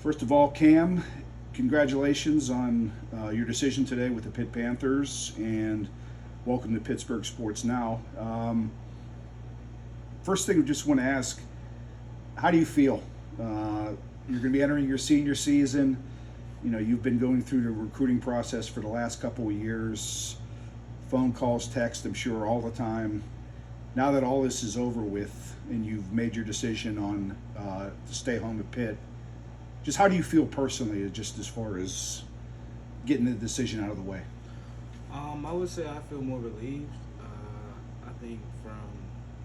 First of all, Cam, congratulations on your decision today with the Pitt Panthers, and welcome to Pittsburgh Sports Now. First thing, I just want to ask, how do you feel? You're going to be entering your senior season. You know, you've been going through the recruiting process for the last couple of years, phone calls, text, I'm sure, all the time. Now that all this is over with and you've made your decision on to stay home at Pitt, just how do you feel personally, just as far as getting the decision out of the way? I would say I feel more relieved. I think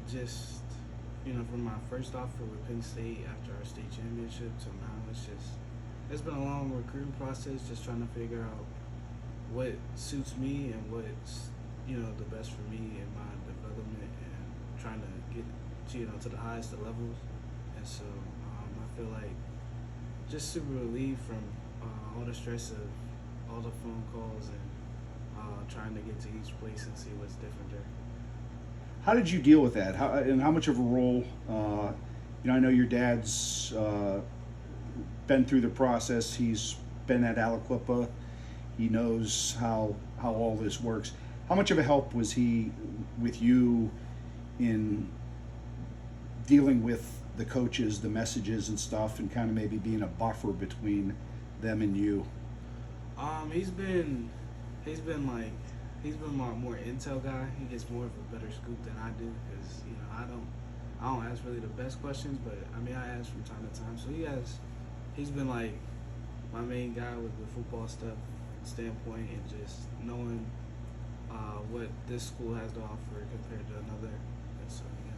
just, from my first offer with Penn State after our state championship to now, it's been a long recruiting process, just trying to figure out what suits me and what's, the best for me in my development and trying to get, to the highest of levels. And so I feel like just super relieved from all the stress of all the phone calls and trying to get to each place and see what's different there. How did you deal with that? How much of a role? I know your dad's been through the process. He's been at Aliquippa. He knows how all this works. How much of a help was he with you in dealing with the coaches, the messages and stuff, and kind of maybe being a buffer between them and you? He's been my more intel guy. He gets more of a better scoop than I do because I don't ask really the best questions, but I ask from time to time. So he's been like my main guy with the football stuff standpoint and just knowing what this school has to offer compared to another. And so yeah.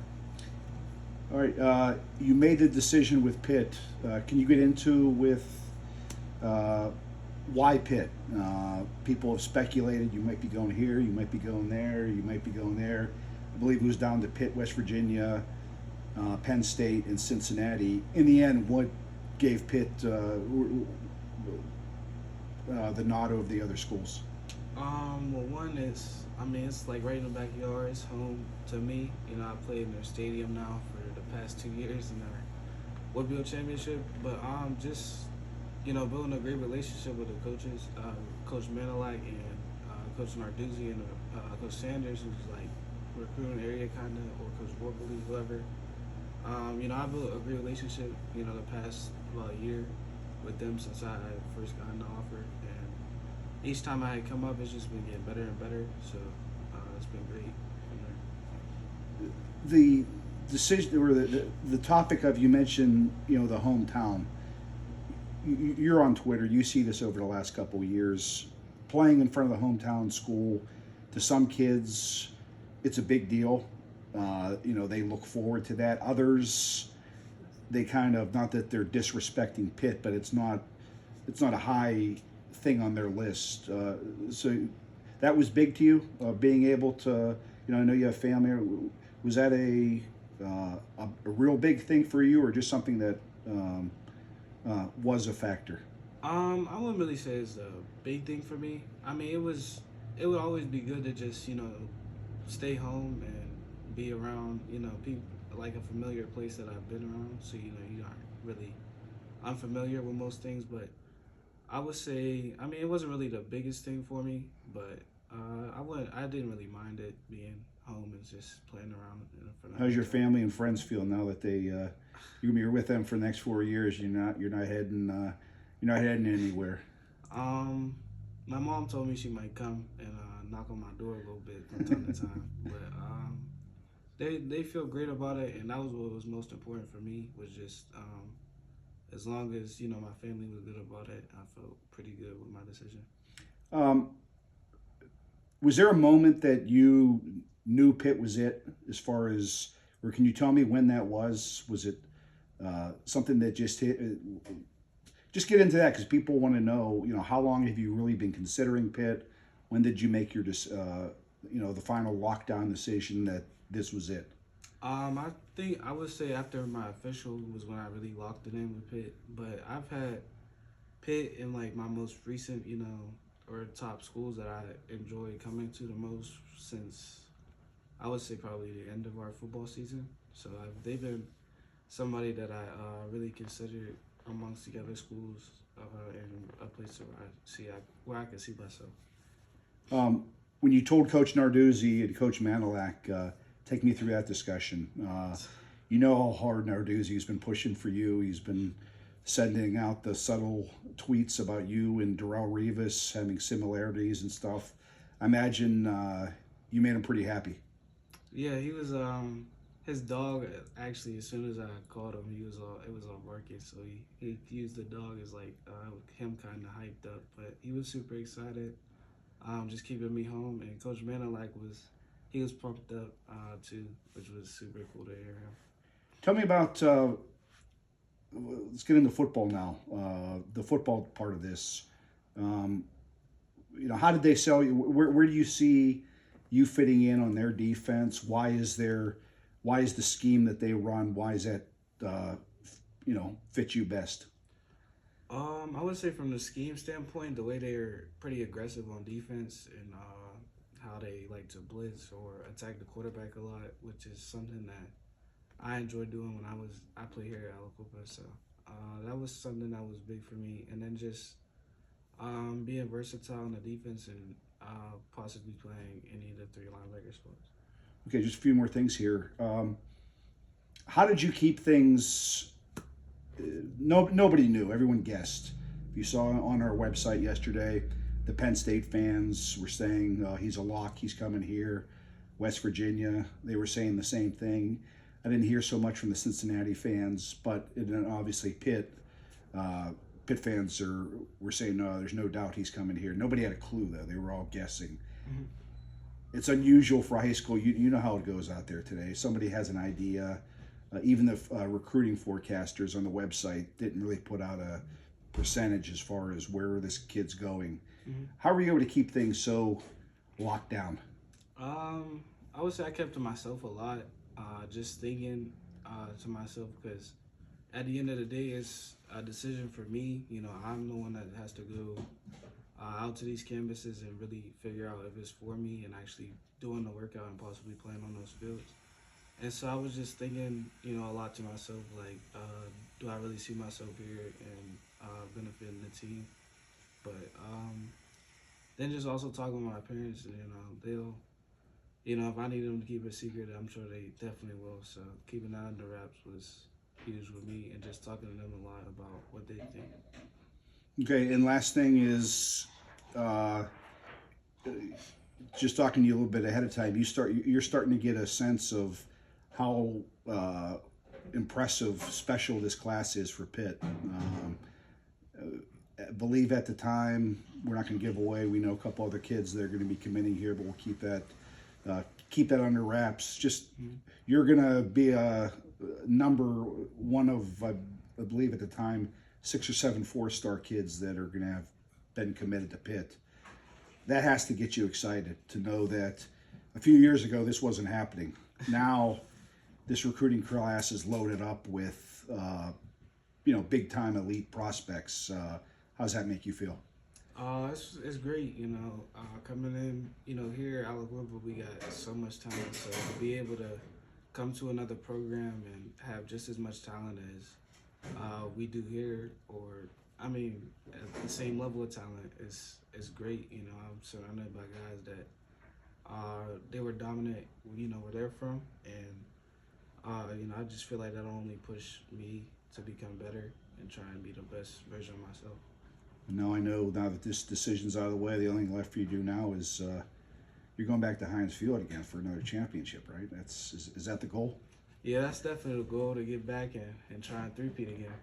All right, you made the decision with Pitt. Can you get into with why Pitt? People have speculated you might be going here, you might be going there, you might be going there. I believe it was down to Pitt, West Virginia, Penn State, and Cincinnati. In the end, what gave Pitt the nod over the other schools? Well, one is, it's like right in the backyard. It's home to me. I played in their stadium now for the past 2 years in their Woodville championship. But just, building a great relationship with the coaches, Coach Manilak and Coach Narduzzi and Coach Sanders, who's like recruiting area kind of, or Coach Borbley, whoever. I built a great relationship, the past about year with them since I first got the offer. And each time I had come up, it's just been getting better and better. So it's been great from there. The decision or the topic of, you mentioned, the hometown. You're on Twitter. You see this over the last couple of years. Playing in front of the hometown school, to some kids, it's a big deal. They look forward to that. Others, they kind of, not that they're disrespecting Pitt, but it's not a high thing on their list. So that was big to you, being able to, I know you have family. Was that a real big thing for you, or just something that was a factor? I wouldn't really say it's a big thing for me. It would always be good to just, stay home and be around, people, like a familiar place that I've been around. So, you aren't really unfamiliar with most things. But I would say, it wasn't really the biggest thing for me, but I didn't really mind it being home and just playing around. How's your family and friends feel now that you're with them for the next 4 years? You're not heading anywhere. My mom told me she might come and knock on my door a little bit from time to time, but they feel great about it, and that was what was most important for me. Was just as long as my family was good about it, I felt pretty good with my decision. Um, was there a moment that you knew Pitt was it, as far as, or can you tell me when that was? Was it something that just hit? Just get into that, because people want to know. How long have you really been considering Pitt? When did you make your, the final lockdown decision that this was it? I think I would say after my official was when I really locked it in with Pitt. But I've had Pitt in like my most recent, or top schools that I enjoy coming to the most since I would say probably the end of our football season. So they've been somebody that I really considered amongst the other schools and a place where I can see myself. When you told Coach Narduzzi and Coach Manilak, take me through that discussion. You know how hard Narduzzi's been pushing for you. He's been sending out the subtle tweets about you and Darrell Rivas having similarities and stuff. I imagine you made him pretty happy. Yeah, he was. His dog actually. As soon as I called him, it was all barking. So he used the dog as like him kind of hyped up. But he was super excited. Just keeping me home, and Coach Manilak was pumped up too, which was super cool to hear him. Tell me about. Let's get into football now. The football part of this. How did they sell you? Where do you see you fitting in on their defense? Why is the scheme that they run? Why is that fit you best? I would say from the scheme standpoint, the way they're pretty aggressive on defense and how they like to blitz or attack the quarterback a lot, which is something that I enjoyed doing when I played here at Aliquippa. So that was something that was big for me. And then just being versatile on the defense and possibly playing any of the 3 linebacker spots. Okay, just a few more things here. How did you keep things? Nobody knew. Everyone guessed. You saw on our website yesterday, the Penn State fans were saying he's a lock. He's coming here. West Virginia, they were saying the same thing. I didn't hear so much from the Cincinnati fans, but obviously Pitt fans were saying, no, there's no doubt he's coming here. Nobody had a clue, though. They were all guessing. Mm-hmm. It's unusual for high school. You know how it goes out there today. Somebody has an idea. Even the recruiting forecasters on the website didn't really put out a percentage as far as where this kid's going. Mm-hmm. How were you able to keep things so locked down? I would say I kept to myself a lot. Just thinking to myself, because at the end of the day, it's a decision for me. I'm the one that has to go out to these campuses and really figure out if it's for me and actually doing the workout and possibly playing on those fields. And so I was just thinking, a lot to myself, like, do I really see myself here and benefiting the team? But then just also talking with my parents, and they'll. If I need them to keep it secret, I'm sure they definitely will. So keeping that under wraps was huge with me, and just talking to them a lot about what they think. Okay, and last thing is, just talking to you a little bit ahead of time. You're starting to get a sense of how impressive, special this class is for Pitt. I believe at the time, we're not going to give away. We know a couple other kids that are going to be committing here, but we'll keep that under wraps. Just you're going to be a number one of, I believe at the time, 6 or 7 4-star kids that are going to have been committed to Pitt. That has to get you excited to know that a few years ago this wasn't happening. Now this recruiting class is loaded up with big-time elite prospects. How does that make you feel? It's great, coming in, here at Aliquippa, we got so much talent, so to be able to come to another program and have just as much talent as we do here, at the same level of talent is great. I'm surrounded by guys that they were dominant, where they're from, and I just feel like that'll only push me to become better and try and be the best version of myself. Now I know now that this decision's out of the way, the only thing left for you to do now is you're going back to Heinz Field again for another championship, right? Is that the goal? Yeah, that's definitely the goal, to get back and try and three-peat again.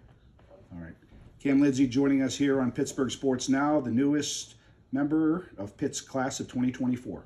All right. Cam Lindsey joining us here on Pittsburgh Sports Now, the newest member of Pitt's class of 2024.